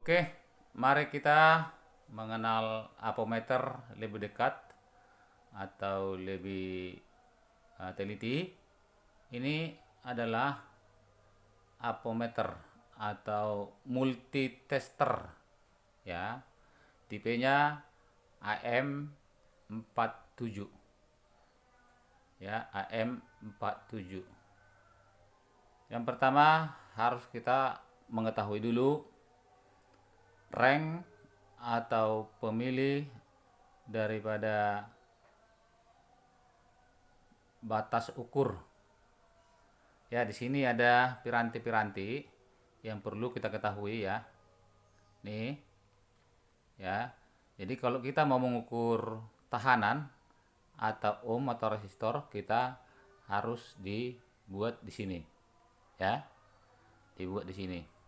Oke, mari kita mengenal apometer lebih dekat atau lebih teliti. Ini adalah apometer atau multitester ya. Tipenya AM47 ya, AM47. Yang pertama harus kita mengetahui dulu rank atau pemilih daripada batas ukur. Ya, di sini ada piranti-piranti yang perlu kita ketahui ya. Nih. Ya. Jadi kalau kita mau mengukur tahanan atau ohm atau resistor, kita harus dibuat di sini. Ya. Dibuat di sini.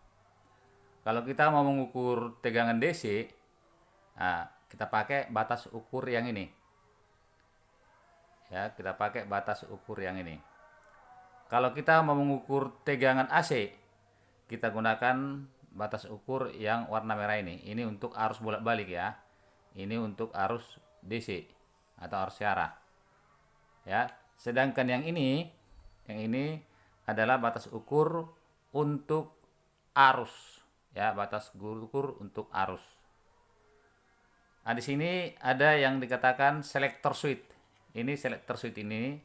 Kalau kita mau mengukur tegangan DC, nah, kita pakai batas ukur yang ini. Ya, kita pakai batas ukur yang ini. Kalau kita mau mengukur tegangan AC, kita gunakan batas ukur yang warna merah ini. Ini untuk arus bolak-balik ya. Ini untuk arus DC atau arus syarah. Ya, sedangkan yang ini adalah batas ukur untuk arus. Ya, batas ukur untuk arus. Nah, di sini ada yang dikatakan selector switch. Ini selector switch ini,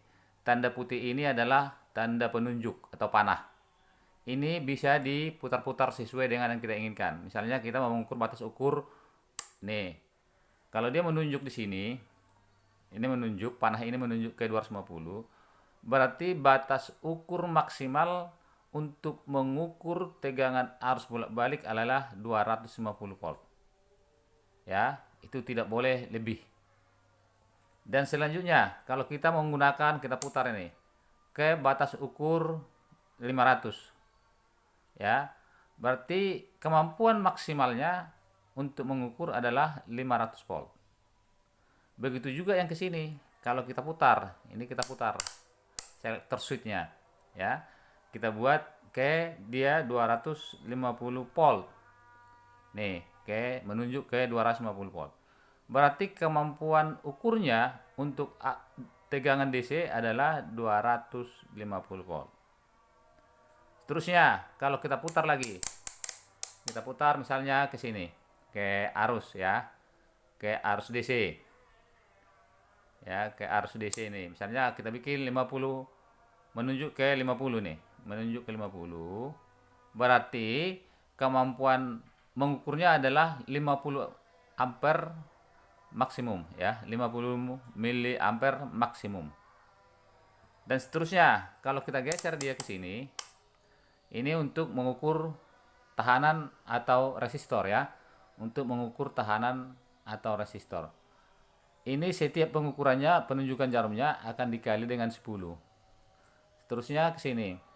tanda putih ini adalah tanda penunjuk atau panah. Ini bisa diputar-putar sesuai dengan yang kita inginkan. Misalnya kita mau mengukur batas ukur nih. Kalau dia menunjuk di sini, ini menunjuk, panah ini menunjuk ke 250, berarti batas ukur maksimal untuk mengukur tegangan arus bolak-balik adalah 250 volt. Ya, itu tidak boleh lebih. Dan selanjutnya, kalau kita menggunakan, kita putar ini ke batas ukur 500. Ya, berarti kemampuan maksimalnya untuk mengukur adalah 500 volt. Begitu juga yang ke sini. Kalau kita putar, ini kita putar selector switch-nya, ya. Kita buat ke dia 250 volt. Nih, menunjuk ke 250 volt. Berarti kemampuan ukurnya untuk tegangan DC adalah 250 volt. Seterusnya, kalau kita putar lagi. Kita putar misalnya ke sini, ke arus ya. Ke arus DC. Ya, ke arus DC ini. Misalnya kita bikin 50 menunjuk ke 50 nih. Menunjuk ke 50. Berarti kemampuan mengukurnya adalah 50 ampere maksimum ya, 50 miliampere maksimum. Dan seterusnya, kalau kita geser dia ke sini, ini untuk mengukur tahanan atau resistor ya. Untuk mengukur tahanan atau resistor. Ini setiap pengukurannya, penunjukan jarumnya akan dikali dengan 10. Seterusnya ke sini.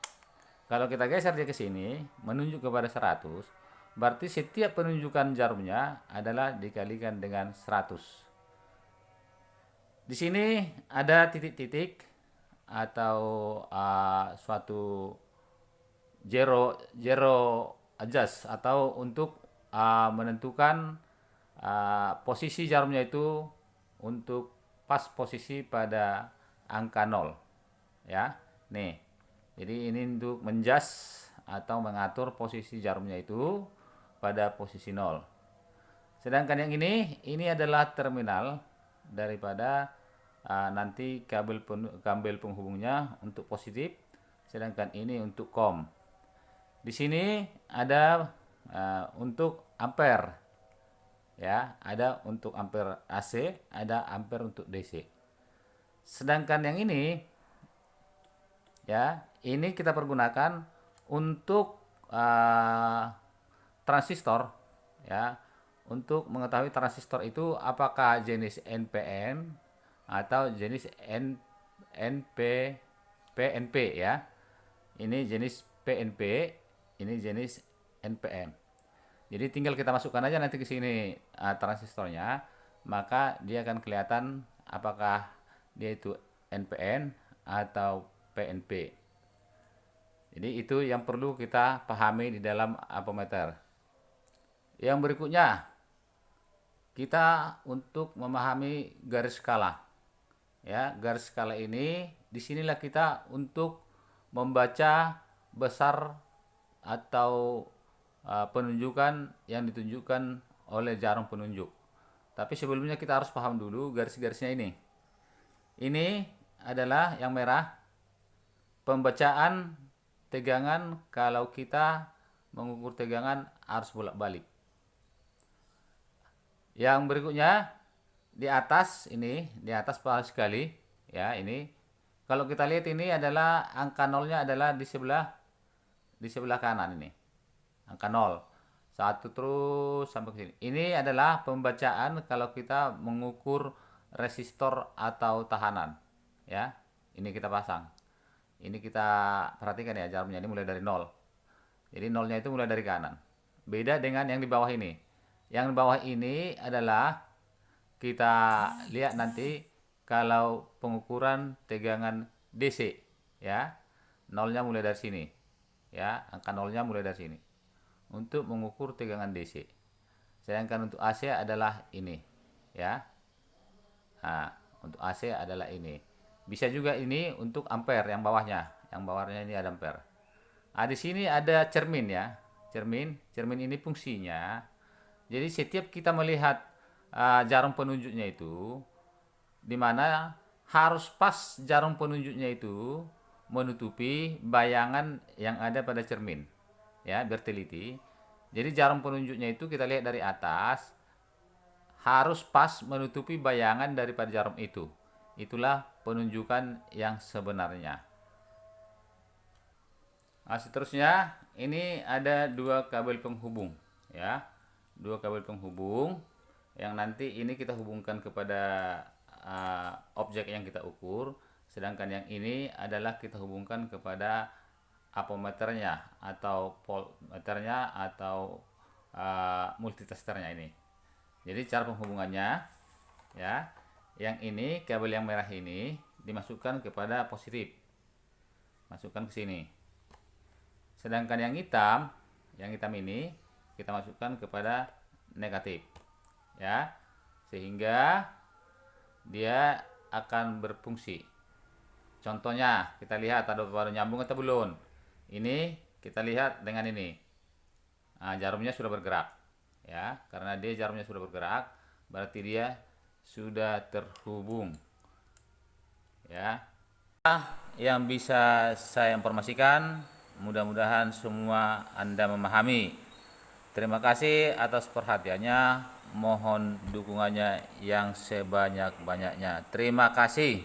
Kalau kita geser dia ke sini, menunjuk kepada 100, berarti setiap penunjukan jarumnya adalah dikalikan dengan 100. Di sini ada titik-titik atau suatu zero adjust atau untuk menentukan posisi jarumnya itu untuk pas posisi pada angka 0 ya. Nih, jadi ini untuk menjas atau mengatur posisi jarumnya itu pada posisi 0. Sedangkan yang ini adalah terminal daripada nanti kabel penghubungnya untuk positif, sedangkan ini untuk COM. Di sini ada untuk ampere. Ya, ada untuk ampere AC, ada ampere untuk DC. Sedangkan yang ini ya, ini kita pergunakan untuk transistor ya. Untuk mengetahui transistor itu apakah jenis NPN atau jenis PNP ya. Ini jenis PNP, ini jenis NPN. Jadi tinggal kita masukkan aja nanti ke sini transistornya, maka dia akan kelihatan apakah dia itu NPN atau PNP. Jadi itu yang perlu kita pahami di dalam apometer. Yang berikutnya, kita untuk memahami garis skala. Ya, garis skala ini disinilah kita untuk membaca besar atau penunjukan yang ditunjukkan oleh jarum penunjuk. Tapi sebelumnya kita harus paham dulu garis-garisnya ini. Ini adalah yang merah, pembacaan tegangan kalau kita mengukur tegangan harus bolak-balik. Yang berikutnya di atas ini, di atas pahal sekali ya, ini kalau kita lihat ini adalah angka nolnya adalah di sebelah kanan ini. Angka 0. 1 terus sampai ke sini. Ini adalah pembacaan kalau kita mengukur resistor atau tahanan. Ya. Ini kita pasang. Ini kita perhatikan ya, jarumnya ini mulai dari 0. Jadi nolnya itu mulai dari kanan. Beda dengan yang di bawah ini. Yang di bawah ini adalah kita lihat nanti kalau pengukuran tegangan DC ya. Nolnya mulai dari sini. Ya, angka nolnya mulai dari sini. Untuk mengukur tegangan DC. Sedangkan untuk AC adalah ini ya. Nah, untuk AC adalah ini. Bisa juga ini untuk ampere yang bawahnya. Yang bawahnya ini ada ampere. Nah, di sini ada cermin ya. Cermin ini fungsinya. Jadi setiap kita melihat jarum penunjuknya itu, di mana harus pas jarum penunjuknya itu menutupi bayangan yang ada pada cermin. Ya, biar teliti. Jadi jarum penunjuknya itu kita lihat dari atas harus pas menutupi bayangan daripada jarum itu. Itulah penunjukan yang sebenarnya. Nah, seterusnya ini ada dua kabel penghubung ya. Dua kabel penghubung yang nanti ini kita hubungkan kepada objek yang kita ukur, sedangkan yang ini adalah kita hubungkan kepada ampermeternya atau voltmeternya atau multitesternya ini. Jadi cara penghubungannya ya, yang ini kabel yang merah ini dimasukkan kepada positif, masukkan ke sini. Sedangkan yang hitam ini kita masukkan kepada negatif ya, sehingga dia akan berfungsi. Contohnya kita lihat ada baru nyambung atau belum. Ini kita lihat dengan ini. Nah, jarumnya sudah bergerak ya, karena dia jarumnya sudah bergerak berarti dia sudah terhubung ya. Yang bisa saya informasikan, mudah-mudahan semua Anda memahami. Terima kasih atas perhatiannya. Mohon dukungannya yang sebanyak-banyaknya. Terima kasih.